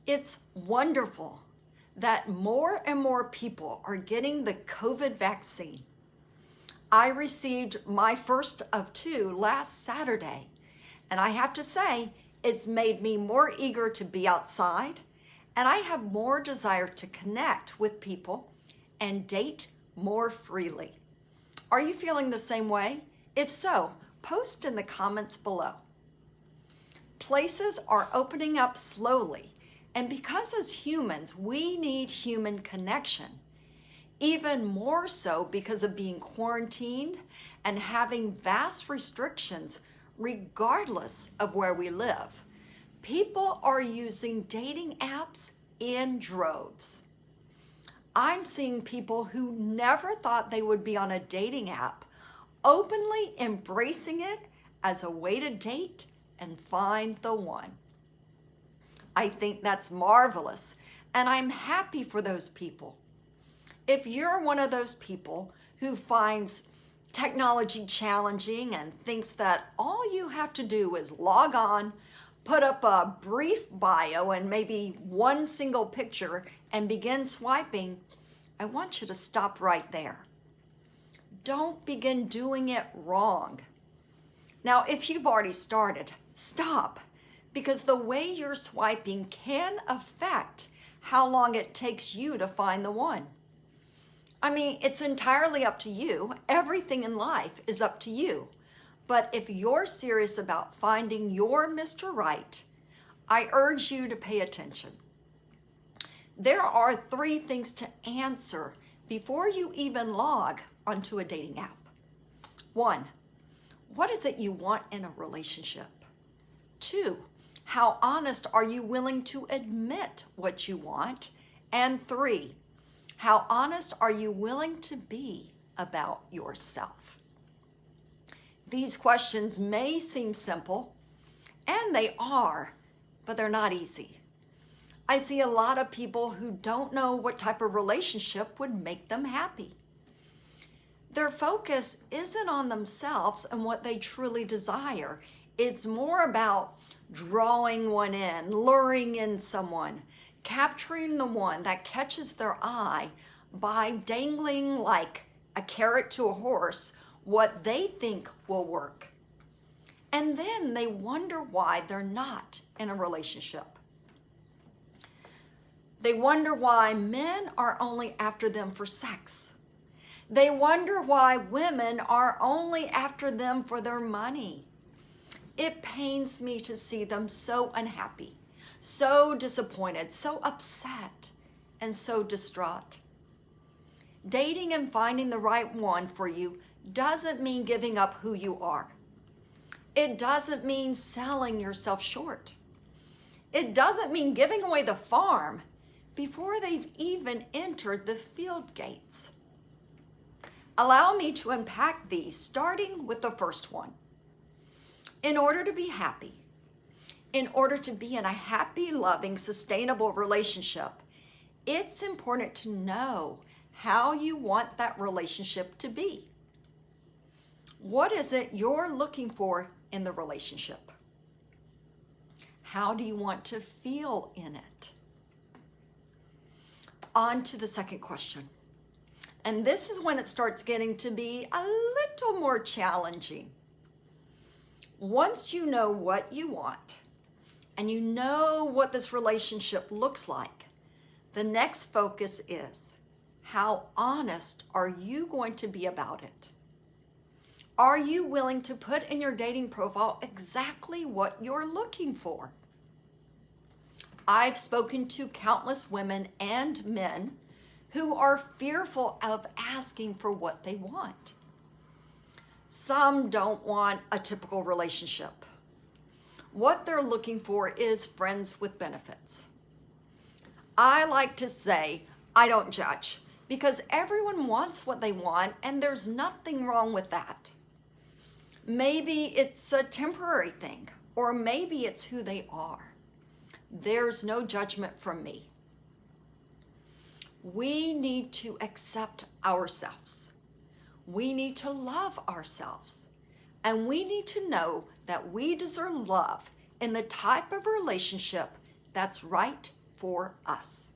It's wonderful that more and more people are getting the COVID vaccine. I received my first of two last Saturday, and I have to say, it's made me more eager to be outside, and I have more desire to connect with people and date more freely. Are you feeling the same way? If so, post in the comments below. Places are opening up slowly, and because as humans, we need human connection, even more so because of being quarantined and having vast restrictions regardless of where we live. People are using dating apps in droves. I'm seeing people who never thought they would be on a dating app openly embracing it as a way to date and find the one. I think that's marvelous, and I'm happy for those people. If you're one of those people who finds technology challenging and thinks that all you have to do is log on, put up a brief bio and maybe one single picture and begin swiping, I want you to stop right there. Don't begin doing it wrong. Now, if you've already started, stop, because the way you're swiping can affect how long it takes you to find the one. I mean, it's entirely up to you. Everything in life is up to you. But if you're serious about finding your Mr. Right, I urge you to pay attention. There are 3 things to answer before you even log onto a dating app. 1, what is it you want in a relationship? 2, how honest are you willing to admit what you want? And 3, how honest are you willing to be about yourself? These questions may seem simple, and they are, but they're not easy. I see a lot of people who don't know what type of relationship would make them happy. Their focus isn't on themselves and what they truly desire. It's more about drawing one in, luring in someone, capturing the one that catches their eye by dangling like a carrot to a horse what they think will work. And then they wonder why they're not in a relationship. They wonder why men are only after them for sex. They wonder why women are only after them for their money. It pains me to see them so unhappy, so disappointed, so upset, and so distraught. Dating and finding the right one for you doesn't mean giving up who you are. It doesn't mean selling yourself short. It doesn't mean giving away the farm before they've even entered the field gates. Allow me to unpack these, starting with the first one. In order to be happy, in order to be in a happy, loving, sustainable relationship, it's important to know how you want that relationship to be. What is it you're looking for in the relationship? How do you want to feel in it? On to the second question. And this is when it starts getting to be a little more challenging. Once you know what you want and you know what this relationship looks like, the next focus is, how honest are you going to be about it? Are you willing to put in your dating profile exactly what you're looking for? I've spoken to countless women and men who are fearful of asking for what they want. Some don't want a typical relationship. What they're looking for is friends with benefits. I like to say, I don't judge, because everyone wants what they want, and there's nothing wrong with that. Maybe it's a temporary thing, or maybe it's who they are. There's no judgment from me. We need to accept ourselves. We need to love ourselves. And we need to know that we deserve love in the type of relationship that's right for us.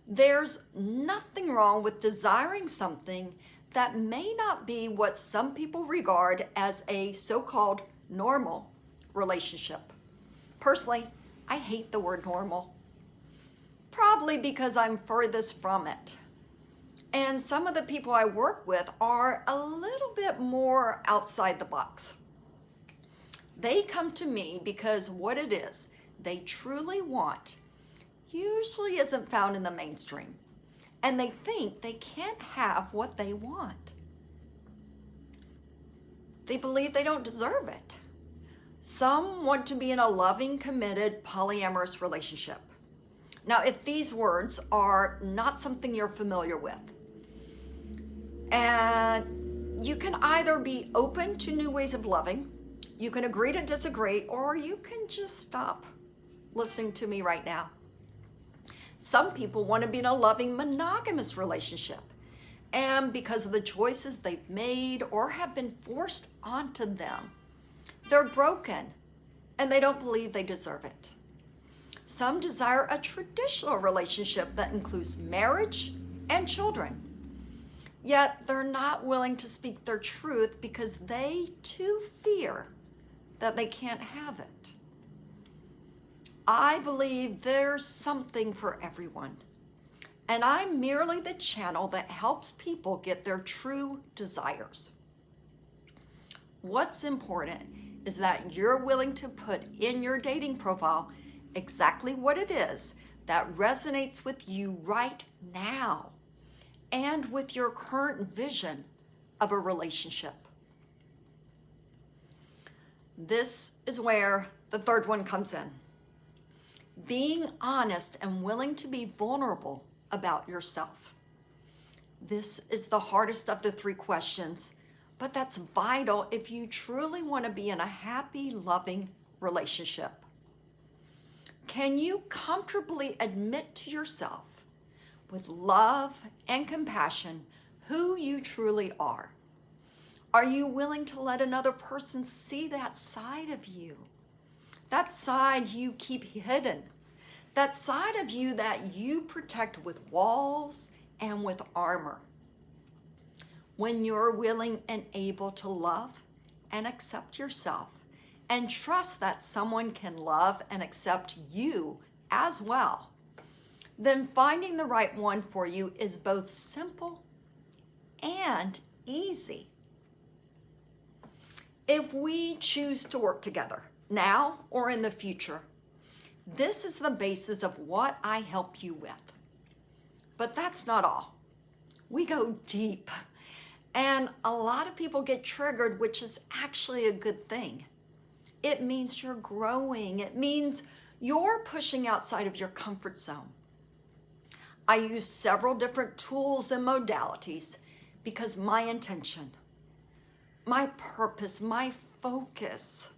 There's nothing wrong with desiring something that may not be what some people regard as a so-called normal relationship. Personally, I hate the word normal, probably because I'm furthest from it. And some of the people I work with are a little bit more outside the box. They come to me because what it is they truly want usually isn't found in the mainstream, and they think they can't have what they want. They believe they don't deserve it. Some want to be in a loving, committed, polyamorous relationship. Now, if these words are not something you're familiar with, and you can either be open to new ways of loving, you can agree to disagree, or you can just stop listening to me right now. Some people want to be in a loving, monogamous relationship, and because of the choices they've made or have been forced onto them, they're broken and they don't believe they deserve it. Some desire a traditional relationship that includes marriage and children, yet they're not willing to speak their truth because they too fear that they can't have it. I believe there's something for everyone, and I'm merely the channel that helps people get their true desires. What's important is that you're willing to put in your dating profile exactly what it is that resonates with you right now and with your current vision of a relationship. This is where the third one comes in. Being honest and willing to be vulnerable about yourself. This is the hardest of the three questions, but that's vital if you truly want to be in a happy, loving relationship. Can you comfortably admit to yourself, with love and compassion, who you truly are? Are you willing to let another person see that side of you? That side you keep hidden, that side of you that you protect with walls and with armor. When you're willing and able to love and accept yourself and trust that someone can love and accept you as well, then finding the right one for you is both simple and easy. If we choose to work together, now or in the future, this is the basis of what I help you with. But that's not all. We go deep, and a lot of people get triggered, which is actually a good thing. It means you're growing. It means you're pushing outside of your comfort zone. I use several different tools and modalities because my intention, my purpose, my focus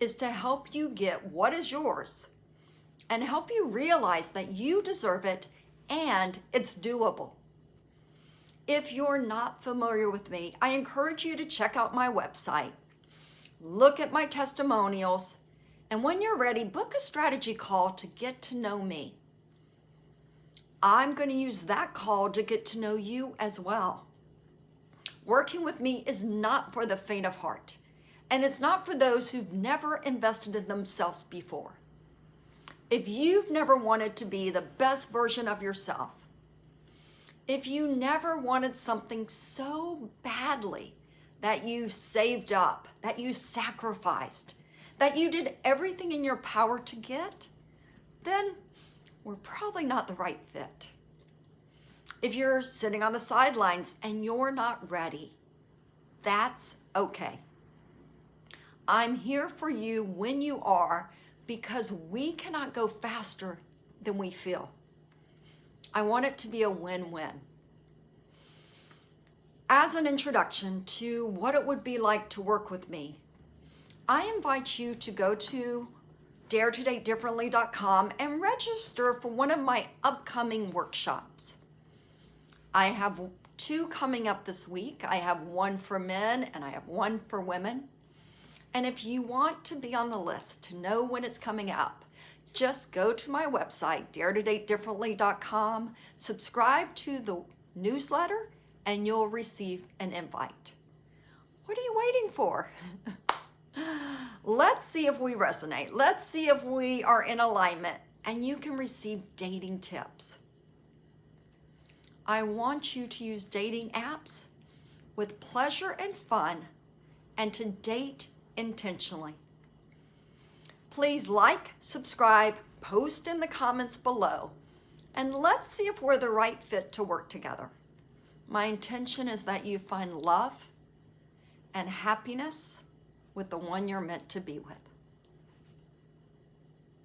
is to help you get what is yours and help you realize that you deserve it and it's doable. If you're not familiar with me, I encourage you to check out my website, look at my testimonials, and when you're ready, book a strategy call to get to know me. I'm going to use that call to get to know you as well. Working with me is not for the faint of heart, and it's not for those who've never invested in themselves before. If you've never wanted to be the best version of yourself, if you never wanted something so badly that you saved up, that you sacrificed, that you did everything in your power to get, then we're probably not the right fit. If you're sitting on the sidelines and you're not ready, that's okay. I'm here for you when you are, because we cannot go faster than we feel. I want it to be a win-win. As an introduction to what it would be like to work with me, I invite you to go to daretodatedifferently.com and register for one of my upcoming workshops. I have 2 coming up this week. I have one for men and I have one for women. And if you want to be on the list to know when it's coming up, just go to my website, daretodatedifferently.com, subscribe to the newsletter, and you'll receive an invite. What are you waiting for? Let's see if we resonate. Let's see if we are in alignment, and you can receive dating tips. I want you to use dating apps with pleasure and fun, and to date intentionally. Please like, subscribe, post in the comments below, and let's see if we're the right fit to work together. My intention is that you find love and happiness with the one you're meant to be with.